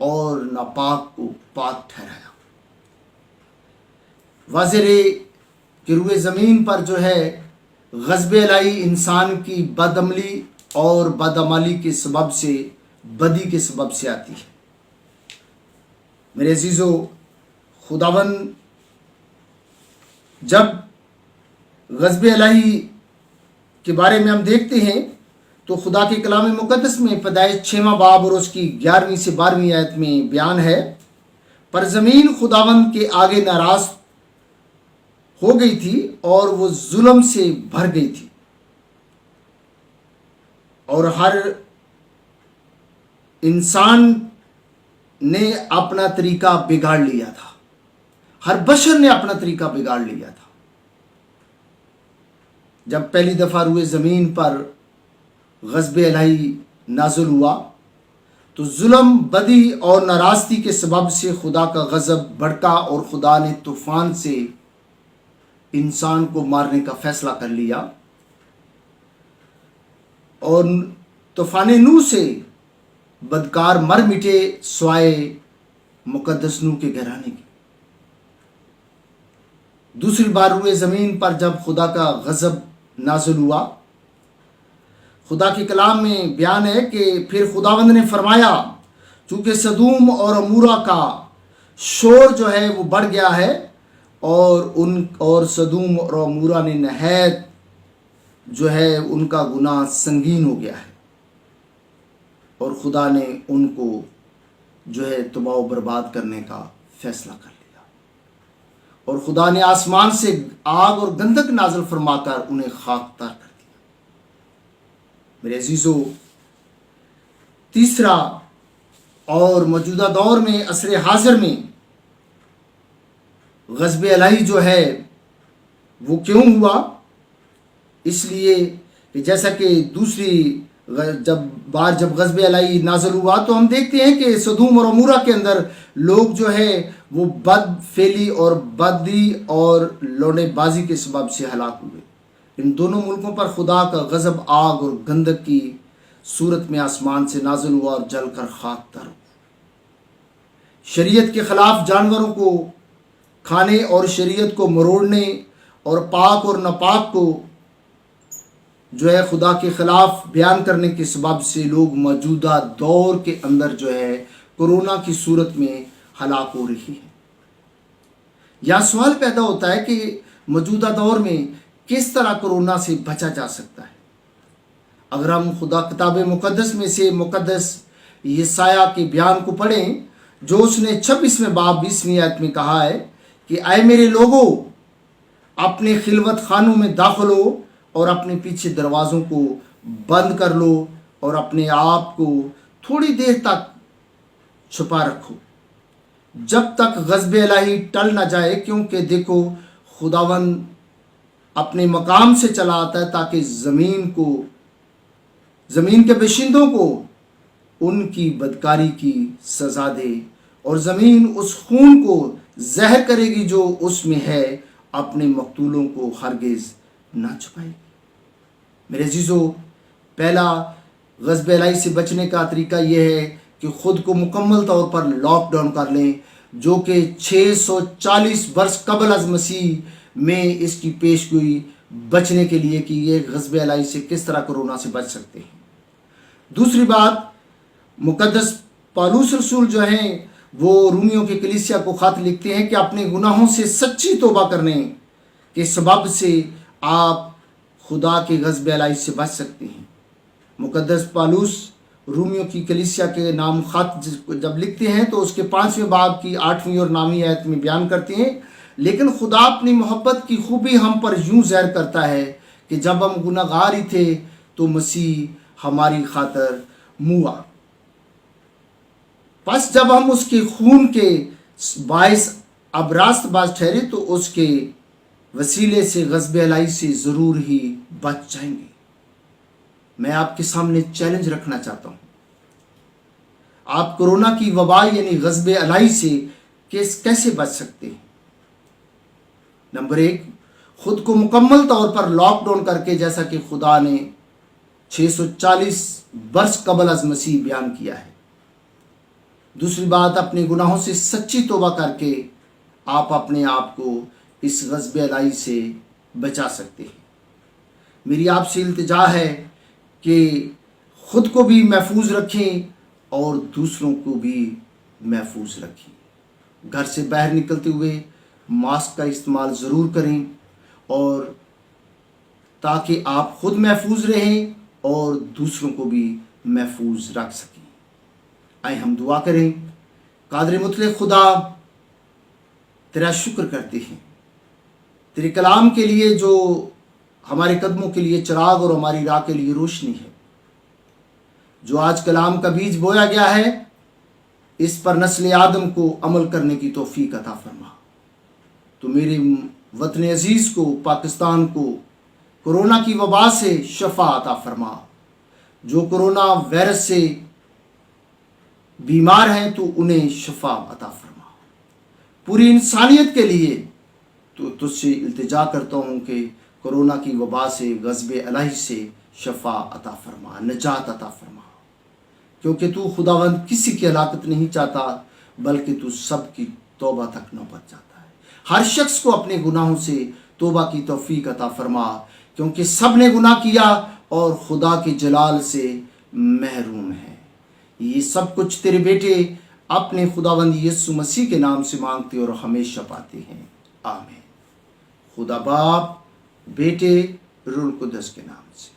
اور ناپاک کو پاک ٹھہرایا۔ واضح ہے کہ روئے زمین پر جو ہے غضب الہی انسان کی بدعملی اور بدعمالی کے سبب سے، بدی کے سبب سے آتی ہے۔ میرے عزیزو، خداوند جب غضب الہی کے بارے میں ہم دیکھتے ہیں تو خدا کے کلام مقدس میں پیدائش 6واں باب اور اس کی 11ویں سے 12ویں آیت میں بیان ہے، پر زمین خداوند کے آگے ناراض ہو گئی تھی اور وہ ظلم سے بھر گئی تھی، اور ہر انسان نے اپنا طریقہ بگاڑ لیا تھا، ہر بشر نے اپنا طریقہ بگاڑ لیا تھا۔ جب پہلی دفعہ روئے زمین پر غضب الہی نازل ہوا تو ظلم، بدی اور ناراضگی کے سبب سے خدا کا غضب بھڑکا اور خدا نے طوفان سے انسان کو مارنے کا فیصلہ کر لیا، اور طوفان نوح سے بدکار مر مٹے سوائے مقدس نوح کے گھرانے کی۔ دوسری بار روئے زمین پر جب خدا کا غضب نازل ہوا، خدا کے کلام میں بیان ہے کہ پھر خداوند نے فرمایا، چونکہ سدوم اور عمورہ کا شور جو ہے وہ بڑھ گیا ہے اور سدوم اور عمورہ نے نہایت جو ہے ان کا گناہ سنگین ہو گیا ہے، اور خدا نے ان کو جو ہے تباہ و برباد کرنے کا فیصلہ کر لیا، اور خدا نے آسمان سے آگ اور گندک نازل فرما کر انہیں خاکسار کر دیا۔ میرے عزیزو، تیسرا اور موجودہ دور میں، عصر حاضر میں غضب الہی جو ہے وہ کیوں ہوا؟ اس لیے کہ جیسا کہ دوسری جب غضب الہی نازل ہوا تو ہم دیکھتے ہیں کہ سدوم اور عمورہ کے اندر لوگ جو ہے وہ بد فعلی اور بدی اور لونے بازی کے سبب سے ہلاک ہوئے۔ ان دونوں ملکوں پر خدا کا غضب آگ اور گندک کی صورت میں آسمان سے نازل ہوا اور جل کر خاک تر ہوا۔ شریعت کے خلاف جانوروں کو کھانے اور شریعت کو مروڑنے اور پاک اور ناپاک کو جو ہے خدا کے خلاف بیان کرنے کے سبب سے لوگ موجودہ دور کے اندر جو ہے کورونا کی صورت میں ہلاک ہو رہی ہے۔ یہ سوال پیدا ہوتا ہے کہ موجودہ دور میں کس طرح کورونا سے بچا جا سکتا ہے؟ اگر ہم خدا کتاب مقدس میں سے مقدس یسایہ کے بیان کو پڑھیں، جو اس نے 26ویں باب 20ویں آیت میں کہا ہے کہ اے میرے لوگوں، اپنے خلوت خانوں میں داخل ہو اور اپنے پیچھے دروازوں کو بند کر لو اور اپنے آپ کو تھوڑی دیر تک چھپا رکھو جب تک غضب الہی ٹل نہ جائے، کیونکہ دیکھو خداوند اپنے مقام سے چلا آتا ہے تاکہ زمین کے باشندوں کو ان کی بدکاری کی سزا دے، اور زمین اس خون کو زہر کرے گی جو اس میں ہے، اپنے مقتولوں کو ہرگز نہ چھپائے گی۔ میرے عزیزو، پہلا غضب الہی سے بچنے کا طریقہ یہ ہے کہ خود کو مکمل طور پر لاک ڈاؤن کر لیں، جو کہ 640 برس قبل از مسیح میں اس کی پیش گوئی بچنے کے لیے کہ یہ غضب الہی سے کس طرح کورونا سے بچ سکتے ہیں۔ دوسری بات، مقدس پالوس رسول جو ہیں وہ رومیوں کی کلیسیا کو خط لکھتے ہیں کہ اپنے گناہوں سے سچی توبہ کرنے کے سبب سے آپ خدا کے غضب الہی سے بچ سکتے ہیں۔ مقدس پالوس رومیوں کی کلیسیا کے نام خط جب لکھتے ہیں تو اس کے 5ویں باب کی 8ویں اور 9ویں آیت میں بیان کرتے ہیں، لیکن خدا اپنی محبت کی خوبی ہم پر یوں ظاہر کرتا ہے کہ جب ہم گناہ گار ہی تھے تو مسیح ہماری خاطر موا، پس جب ہم اس کے خون کے باعث اب راست باز ٹھہرے تو اس کے وسیلے سے غضب الہی سے ضرور ہی بچ جائیں گے۔ میں آپ کے سامنے چیلنج رکھنا چاہتا ہوں، آپ کورونا کی وبا یعنی غضب الہی سے کیسے بچ سکتے ہیں؟ نمبر 1، خود کو مکمل طور پر لاک ڈاؤن کر کے، جیسا کہ خدا نے 640 برس قبل از مسیح بیان کیا ہے۔ دوسری بات، اپنے گناہوں سے سچی توبہ کر کے آپ اپنے آپ کو اس غضب الہی سے بچا سکتے ہیں۔ میری آپ سے التجا ہے کہ خود کو بھی محفوظ رکھیں اور دوسروں کو بھی محفوظ رکھیں۔ گھر سے باہر نکلتے ہوئے ماسک کا استعمال ضرور کریں، اور تاکہ آپ خود محفوظ رہیں اور دوسروں کو بھی محفوظ رکھ سکیں۔ آئے ہم دعا کریں۔ قادر مطلق خدا، تیرا شکر کرتے ہیں تیرے کلام کے لیے جو ہمارے قدموں کے لیے چراغ اور ہماری راہ کے لیے روشنی ہے۔ جو آج کلام کا بیج بویا گیا ہے، اس پر نسل آدم کو عمل کرنے کی توفیق عطا فرما۔ تو میرے وطن عزیز کو، پاکستان کو کورونا کی وبا سے شفا عطا فرما۔ جو کورونا وائرس سے بیمار ہیں تو انہیں شفا عطا فرما۔ پوری انسانیت کے لیے تو تجھ سے التجا کرتا ہوں کہ کورونا کی وبا سے، غضب الہی سے شفا عطا فرما، نجات عطا فرما، کیونکہ تو خداوند کسی کی ہلاکت نہیں چاہتا بلکہ تو سب کی توبہ تک نوبت چاہتا ہے۔ ہر شخص کو اپنے گناہوں سے توبہ کی توفیق عطا فرما، کیونکہ سب نے گناہ کیا اور خدا کے جلال سے محروم ہے۔ یہ سب کچھ تیرے بیٹے اپنے خداوند یسوع مسیح کے نام سے مانگتے اور ہمیشہ پاتے ہیں، آمین۔ خدا باپ، بیٹے، روح القدس کے نام سے۔